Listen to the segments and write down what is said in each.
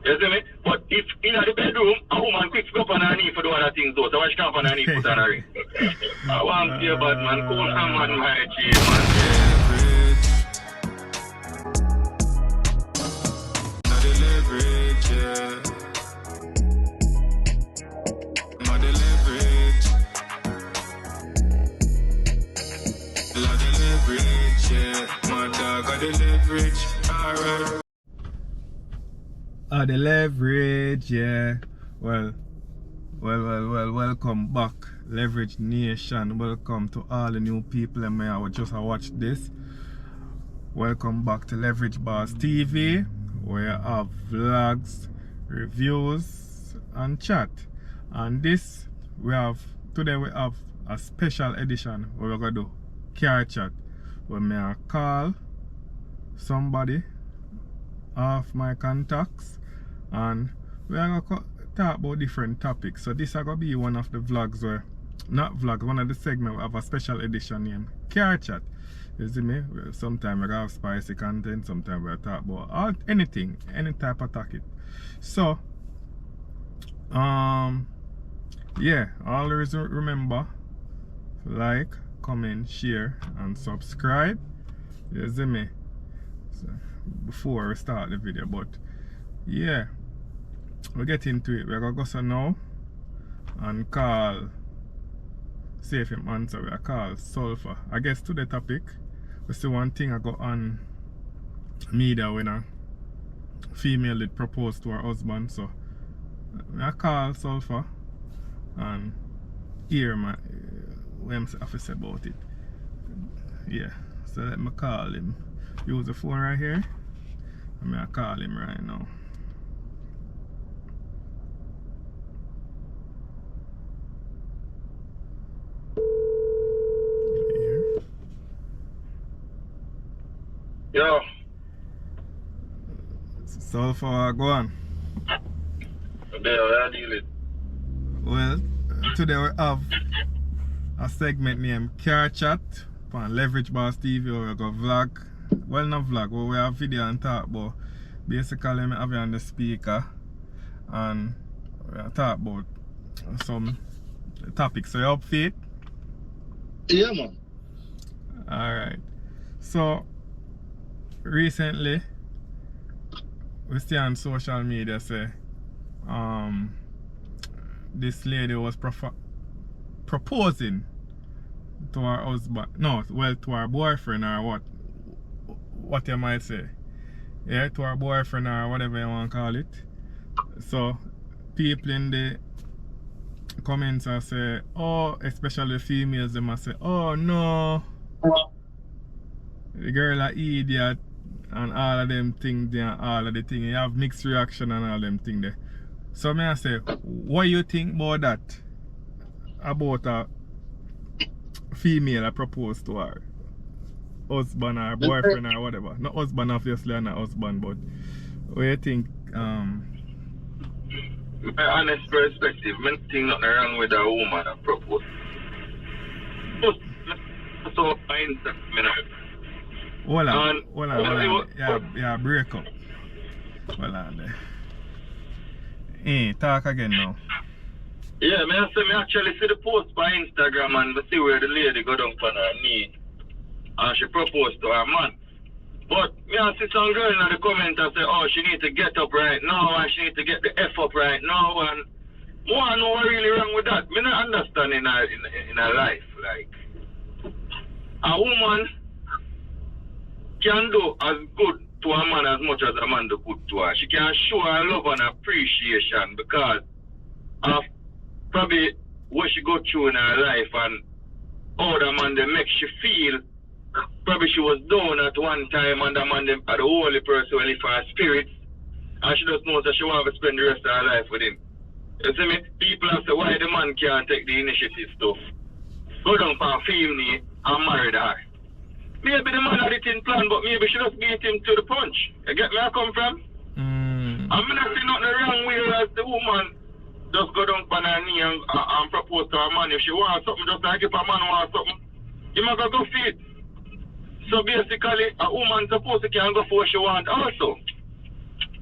You see me? But if in the bedroom, a woman quick go up on her knee for do other things though. So why she can't on her knee put on her ring? I want to see a bad man. Cool man, my G, the leverage, yeah. Well, welcome back, Leverage Nation. Welcome to all the new people that may have just watched this. Welcome back to Leverage Boss TV, where you have vlogs, reviews, and chat. And this, today we have a special edition where we're going to do carchat, where may call somebody off my contacts and we're going to talk about different topics. So this is going to be one of the vlogs where, not vlogs, one of the segments we have a special edition named carchat. You see me? Sometimes we have spicy content, sometimes we talk about anything, any type of topic. So yeah, always remember to like, comment, share and subscribe. You see me? So, before we start the video, but yeah, we'll get into it. We're gonna go so now and call, see if him answer. We call Sulfur. I guess to the topic, we see one thing I got on media when a female did propose to her husband. So I call Sulfur and hear my what I have to say about it. Yeah, so let me call him. Use the phone right here. I'm gonna call him right now. Here. Yo. Sulfur, go on. There, I deal it. Well, today we have a segment named carchat on Leverage Boss TV where we go vlog. Well, not vlog, but we have video and talk about. Basically, I have you on the speaker and we talk about some topics. So you up for it? Yeah, man. Alright. So recently we see on social media say this lady was proposing to her husband, no, well, to her boyfriend or what you might say, yeah, to her boyfriend or whatever you want to call it. So people in the comments are say, oh, especially the females, they must say, oh no, the girl are idiot and all of them things there, all of the things. You have mixed reaction and all them things there. So may I say, what you think about that? About a female that proposed to her husband or boyfriend or whatever. Not husband obviously, not husband, but what you think? My honest perspective, I think nothing wrong with a woman that proposed. So fine, hold on. Yeah, break up. Hold on there. Hey, talk again now. Yeah, I actually see the post by Instagram and see where the lady got down on her knee and she proposed to her man. But I see some girl in the comments and say, oh, she need to get up right now and she need to get the F up right now, and I know what really wrong with that. I not understand in her life. Like, a woman can do as good to a man as much as a man do good to her. She can show her love and appreciation because of probably what she go through in her life and how the man they make she feel. Probably she was down at one time and the man are the only person who live for her spirits, and she just knows that she want to spend the rest of her life with him. You see me? People have said why the man can't take the initiative stuff. Go down for a family and marry her. Maybe the man had it in plan, but maybe she just beat him to the punch. You get me where I come from? I'm not see nothing wrong with as the woman just go down on her knee and propose to her man. If she wants something, just like if a man wants something, you must go for it. So basically, a woman supposed to can go for what she wants also.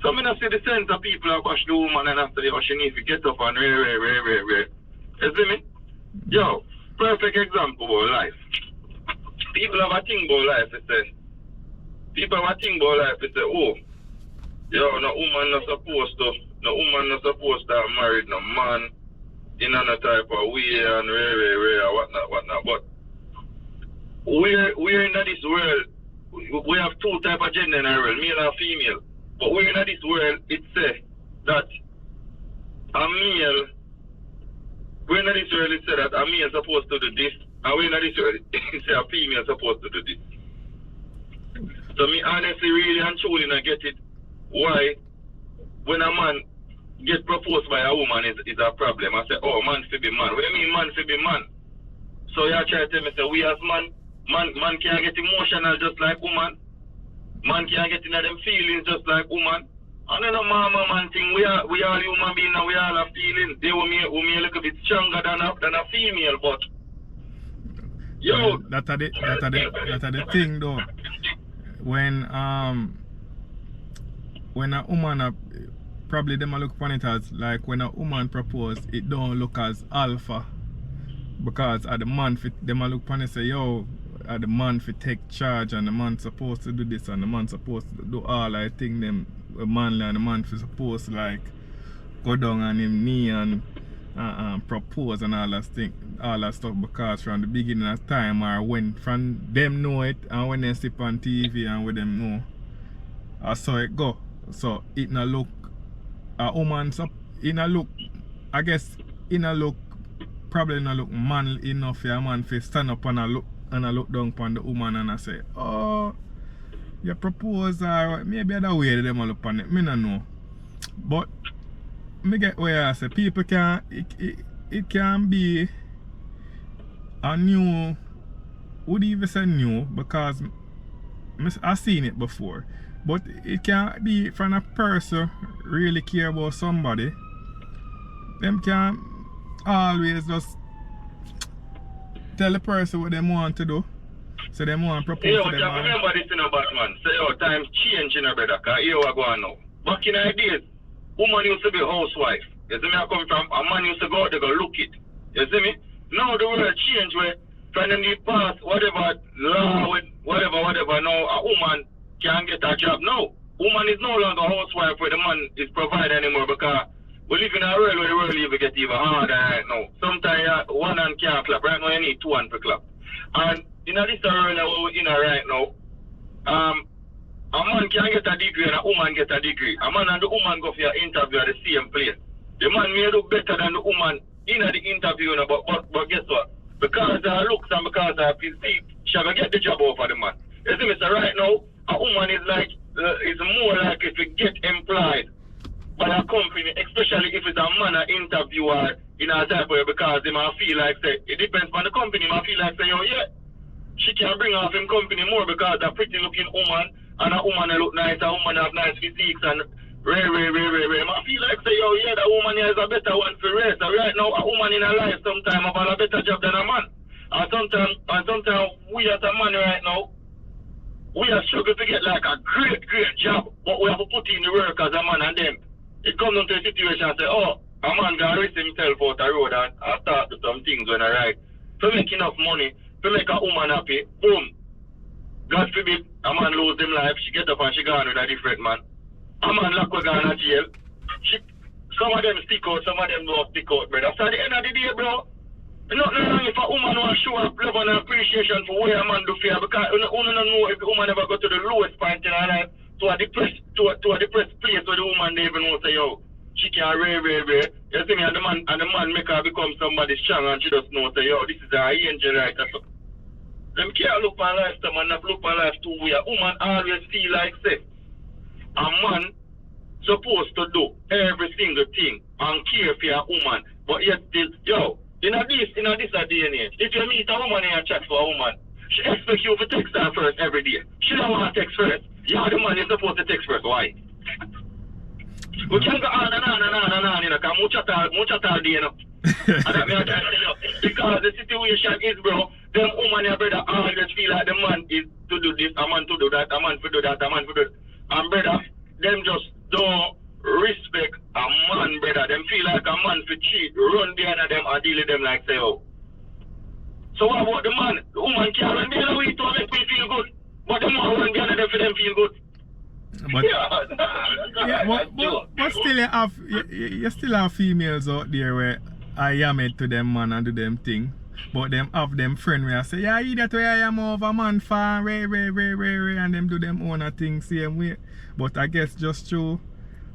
So I don't see the sense of people who bash the woman and after she needs to get up and rare. You see me? Yo, perfect example about life. People have a thing about life, they say. People have a thing about life, they say, oh, yo, no woman not supposed to have married no man in another type of way and rare, whatnot. But we're in this world, we have two type of gender in our world, male and female. But we're in this world, it says that a male, we're in this world, it says that a male is supposed to do this, and we're in this world, it says a female is supposed to do this. So me honestly, really and truly not get it, why when a man get proposed by a woman is a problem. I say, oh, man should be man. What do you mean man should be man? So you try to tell me, say, we as man can't get emotional just like woman. Man can't get into them feelings just like woman. I don't know, man thing. We are human beings and we all have feelings. They will me a little bit stronger than a female, but yo, well, that's the thing though. When a woman probably them look upon it as like when a woman propose, it don't look as alpha because at the man them look upon it say, yo, the man for take charge and the man supposed to do this and the man supposed to do all. I think them manly and the man for supposed to like go down on him knee and propose and all that stuff because from the beginning of time or when from them know it and when they sleep on TV and when them know I saw it go. So it not look a woman in a look, I guess in a look probably not look man enough for a man to stand up and a look down upon the woman and I say, oh, you propose or maybe other way them all upon it. Me not know. But me get where I say people can it can be a new, would even say new because I've seen it before. But it can be from a person really care about somebody. Them can always just tell the person what they want to do. So they want to propose to them. I remember this in a Batman. Say, oh, times change in a brother, because here we go now. Back in the days, woman used to be a housewife. You see me, I come from, a man used to go out there go look it. You see me? Now the world change where from the past, whatever law, whatever, now a woman can't get a job. No, woman is no longer a housewife where the man is provided anymore because we live in a world where the world even get even harder right now. Sometimes one hand can't clap. Right now you need two hands to clap. And in this world that we're in right now, a man can get a degree and a woman get a degree. A man and the woman go for your interview at the same place. The man may look better than the woman in the interview, but guess what? Because of her looks and because of her physique, she will get the job over the man. You see me, so right now, a woman is like, is more likely to get employed by a company, especially if it's a man an interviewer in a type way because they might feel like, say, it depends on the company, might feel like, say, oh yeah, she can bring off him company more because a pretty looking woman and a woman look nice, a woman have nice physiques and rare. I feel like, say, oh yeah, that woman here is a better one for race. So right now, a woman in her life sometimes have a better job than a man. And sometimes we as a man right now, we are struggling to get like a great job, but we have to put in the work as a man and them. It comes down to a situation and say, oh, a man can risk himself out the road and start to some things when I ride. To make enough money, to make a woman happy, boom. God forbid, a man lose his life, she get up and she gone with a different man. A man lock her gone to jail. Some of them stick out, some of them don't stick out, brother. So at the end of the day, bro, nothing wrong if a woman want to show up love and appreciation for what a man do for her because you don't know if the woman ever go to the lowest point in her life to a depressed place where the woman they even know say, yo, she can rare. You see me, and the man make her become somebody strong and she just know say, yo, this is her angel right. So them can't look for life, them and not look for life too way. A woman always feel like say a man supposed to do every single thing and care for a woman, but yet still, yo, in this day and age, if you meet a woman and chat for a woman, she expects you to text her first every day. She don't want to text first. Yeah, the man is supposed to text first. Why? We can go on, you know, because much all day, you know. And that me I try to tell you, because the situation is, bro, them woman and brother always feel like the man is to do this, a man to do that, a man to do that, a man to do that. And brother, them just don't respect a man, brother. Them feel like a man for cheat, run behind them and deal with them like say, oh. So what about the man? The woman can't run behind them to make me feel good. But them want to run behind them for them feel good. But, yeah, but still you still have females out there where I am it to them man and do them thing. But them have them friend where I say, yeah, that way I am over man fan, and them do them own a thing same way. But I guess just through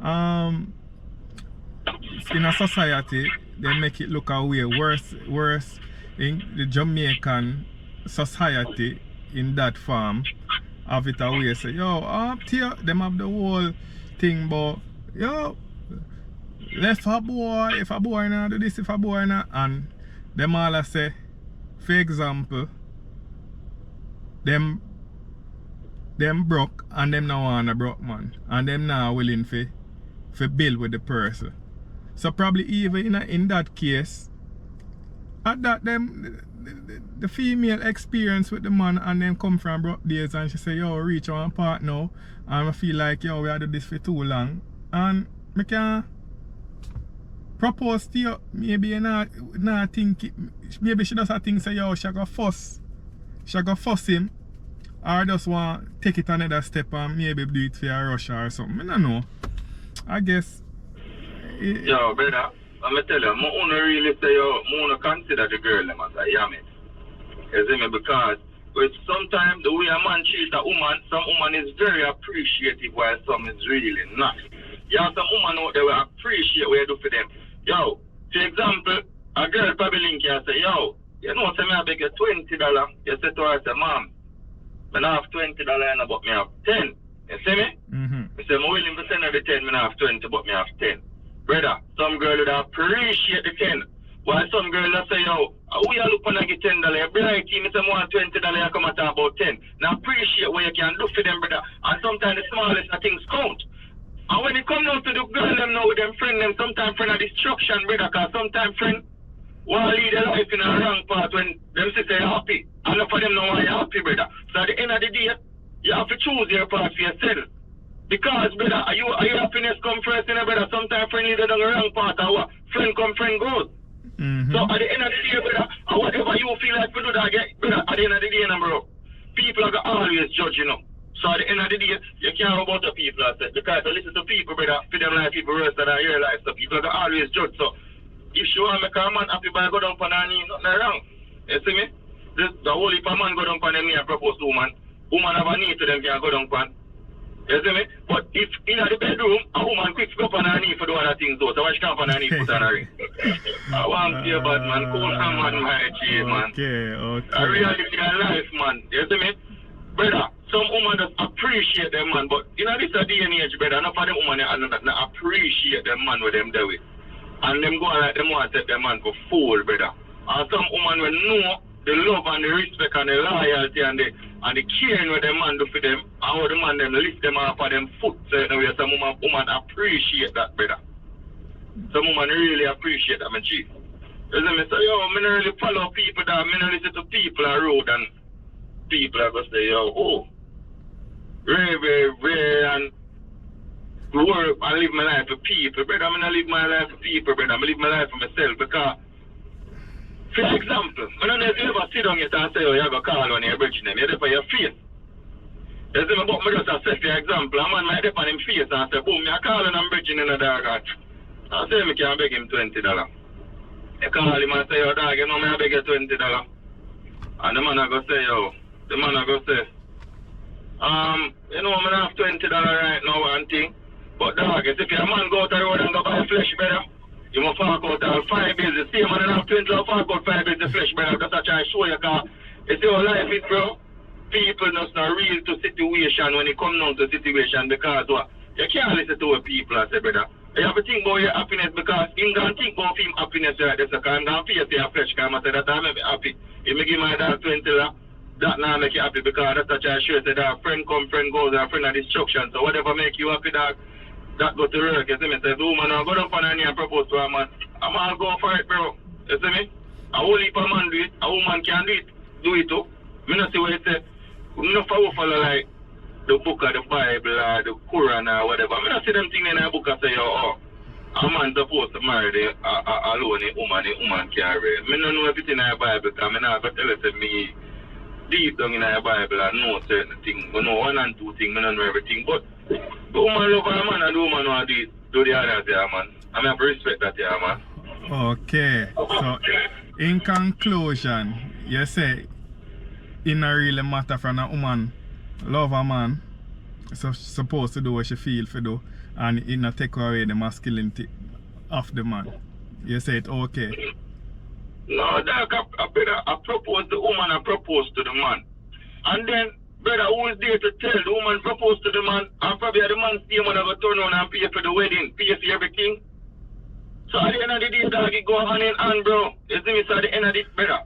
in a society they make it look a way worse in the Jamaican society in that form. Have it a way say, yo, up here, them have the whole thing, but yo, left a boy, if a boy now do this, if a boy now, and them all say, for example, them broke and them now want a broke man, and them now willing for build with the person. So probably even in that case, at that the female experience with the man and them come from broke days and she say, yo, reach one part now and I feel like, yo, we had to do this for too long and I can propose to you, maybe you not think, maybe she does a thing say, yo, she go fuss him or just want take it another step and maybe do it for a rush or something. I don't know. I guess yo, brother, I'm gonna tell you, I don't really say, yo, I don't consider the girl them as a yammer. You see me? Because sometimes the way a man treats a woman, some woman is very appreciative while some is really not. You have some woman out there will appreciate what you do for them. Yo, for example, a girl probably link you and say, yo, you know, say me I beg you $20. You say to her, I say, mom, I don't have $20 but me have 10. You see me? I say, I'm willing to send her the 10, I have 20 but me have 10. Brother, some girl would appreciate the 10. While some girl will say, yo, we are looking at get $10. Bright team, I say, more $20, I come at about 10. Now appreciate what you can do for them, brother. And sometimes the smallest things count. And when it comes down to the girl, them know with them friend, them sometimes friend are destruction, brother, because sometimes friend want to lead their life in a wrong path when them say they're happy. And enough of them know why you're happy, brother. So at the end of the day, you have to choose your path for yourself. Because, brother, are your happiness come first, you know, brother? Sometimes friend lead on the wrong path, or what? Friend come, friend goes. So at the end of the day, brother, whatever you feel like to do that, brother, at the end of the day, bro, people are always judge, you know. So at the end of the day, you can't know about the people, I said, because to listen to people, brother, for them life people worse than your life, so people are always judge. So if you want to make a man happy by go down on her knee, nothing wrong. You see me? The whole if a man go down on their knee and propose to woman have a knee to them can go down on. You see me? But if in the bedroom, a woman quick go up on her knee for the other things though. So why she can't on her knee put on her ring? I want to be a bad man, cool man, my G, man. Okay. I really live your life, man. You see me? Brother, some women just appreciate them man, but you know this is a day and age, brother. Enough of them women not appreciate them man with them do it. And them go like them want to take them man for fool, brother. And some women will know the love and the respect and the loyalty and the caring what the man do for them, and how the man them lift them off of them foot. So you know, some woman appreciate that, brother. Some woman really appreciate that, my G. You see me? So, yo, I don't really follow people that, I don't listen to people on road and people are going to say, yo, oh, very, and work and live my life for people, brother. I'm going to live my life for people, brother. I'm going to live my life for myself because, for example, I don't know if you ever sit down here and say, oh, you have a call on your bridge name, you're there for your face. You see me, but I just say, for example, a man might dip on him face and say, boom, you're calling on bridge in a dog. I say, I can beg him $20. You call him and say, oh, dog, you know, I beg you $20. And the man I go say, yo, the man I go say, you know, I have $20 right now and thing. But dog, if a man go out the road and go buy flesh, brother, you must fork out all 5 bills. The same man have 20 or fork out 5 bills of flesh, brother. That's what I show you, because it's your life, it, bro. People just not real to situation when it come down to situation, because what? You can't listen to what people say, brother. You have to think about your happiness, because you can't think about him happiness right there, because I'm going to pay for your flesh, because I say that I make me happy. If I give my dad $20, that now make you happy, because that's what I show you, that friend come, friend goes, and friend of destruction. So whatever make you happy, dog, that go to work, you see me? So if the woman will go down on her knee and propose to a man, I'm going to go for it, bro. You see me? A whole heap of man do it, a woman can do it too. I don't see what you say. Enough of follow like the book of the Bible or the Quran or whatever. I don't see them things in a book and say, oh, a man supposed to marry alone a woman can't marry. I don't know everything in the Bible because I not tell it to me deep down in the Bible and know certain things. I know one and two things, I don't know everything. But the woman love a man and the woman want to do the others, yeah, man. I have to respect that, yeah, man. Okay. So, in conclusion, you say it not really matter from a woman love a man, so supposed to do what she feel for do, and it not take away the masculinity of the man. You say it okay? No, that I propose the woman, I propose to the man. And then, brother, who is there to tell the woman propose to the man, and probably the man see him when I go turn on and pay for the wedding, pay for everything. So at the end of the day, dog, it go hand in hand, bro. You see me, so at the end of this, brother,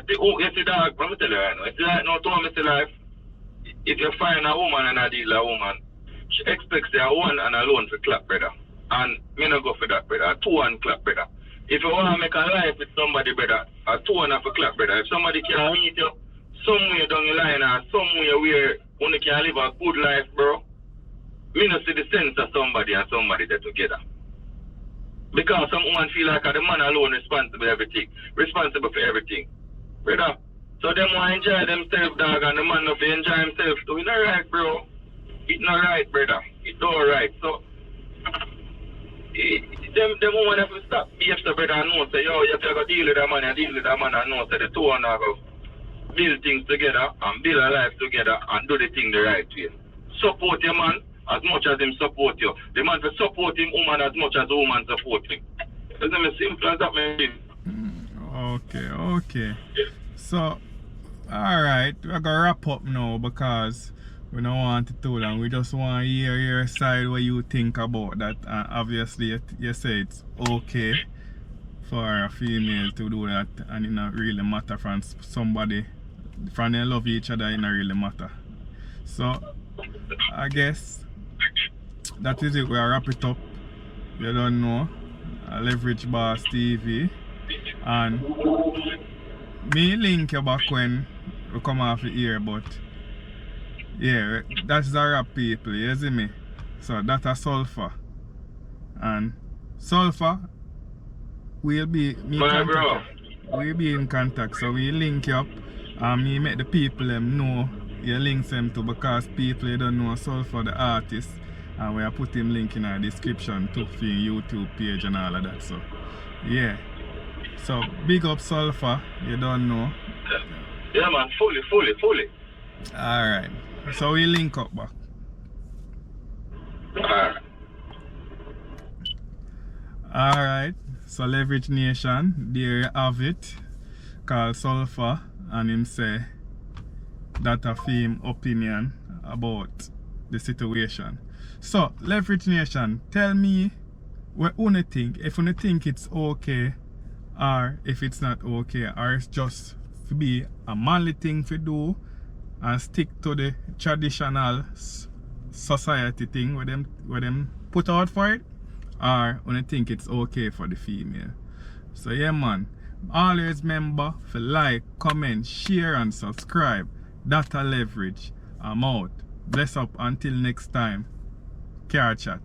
you see, dog, I'm tell you right now, it's like no to me, say life, if you find a woman and a deal a woman, she expects a one and alone for clap, brother. And me not go for that, brother. A two and clap, brother. If you want to make a life with somebody, brother, a two and a for clap, brother. If somebody can meet you somewhere down the line or somewhere where you can live a good life, bro, me not see the sense of somebody and somebody there together. Because some woman feel like the man alone responsible for everything. Brother. So them want to enjoy themselves, dog, and the man not enjoy himself too. It's not right, bro. It's not right, brother. It's all right. So them woman have to stop behave so brother and know say, yo, you have to go deal with that man and deal with that man and know say the two and go build things together and build a life together and do the thing the right way. Support your man as much as him support you. The man to support him, woman as much as the woman support him. It's as simple as that, man. Okay. So, alright, we're going to wrap up now because we don't want it too long. We just want to hear your side, what you think about that. Obviously, you say it's okay for a female to do that and it not really matter from somebody. From they love each other, it not really matter. So, I guess that is it. We'll wrap it up. You don't know. Leverage Boss TV. And me link you back when we come off the here, but yeah, that's the rap people, you see me? So that's a sulfur. And sulfur will be we'll be in contact. So we link you up and me make the people them know you links them to, because people they don't know sulfur the artist, and we are put him link in our description to for YouTube page and all of that. So yeah. So, big up Sulfur, you don't know. Yeah, man, fully. Alright, so we link up back. Alright, so Leverage Nation, there you have it. Called Sulfur, and him say that a him opinion about the situation. So, Leverage Nation, tell me what you think, if you think it's okay, or if it's not okay, or it's just to be a manly thing to do and stick to the traditional society thing where them put out for it, or when I think it's okay for the female. So yeah, man, always remember to like, comment, share and subscribe. That a Leverage. I'm out. Bless up until next time. Carchat.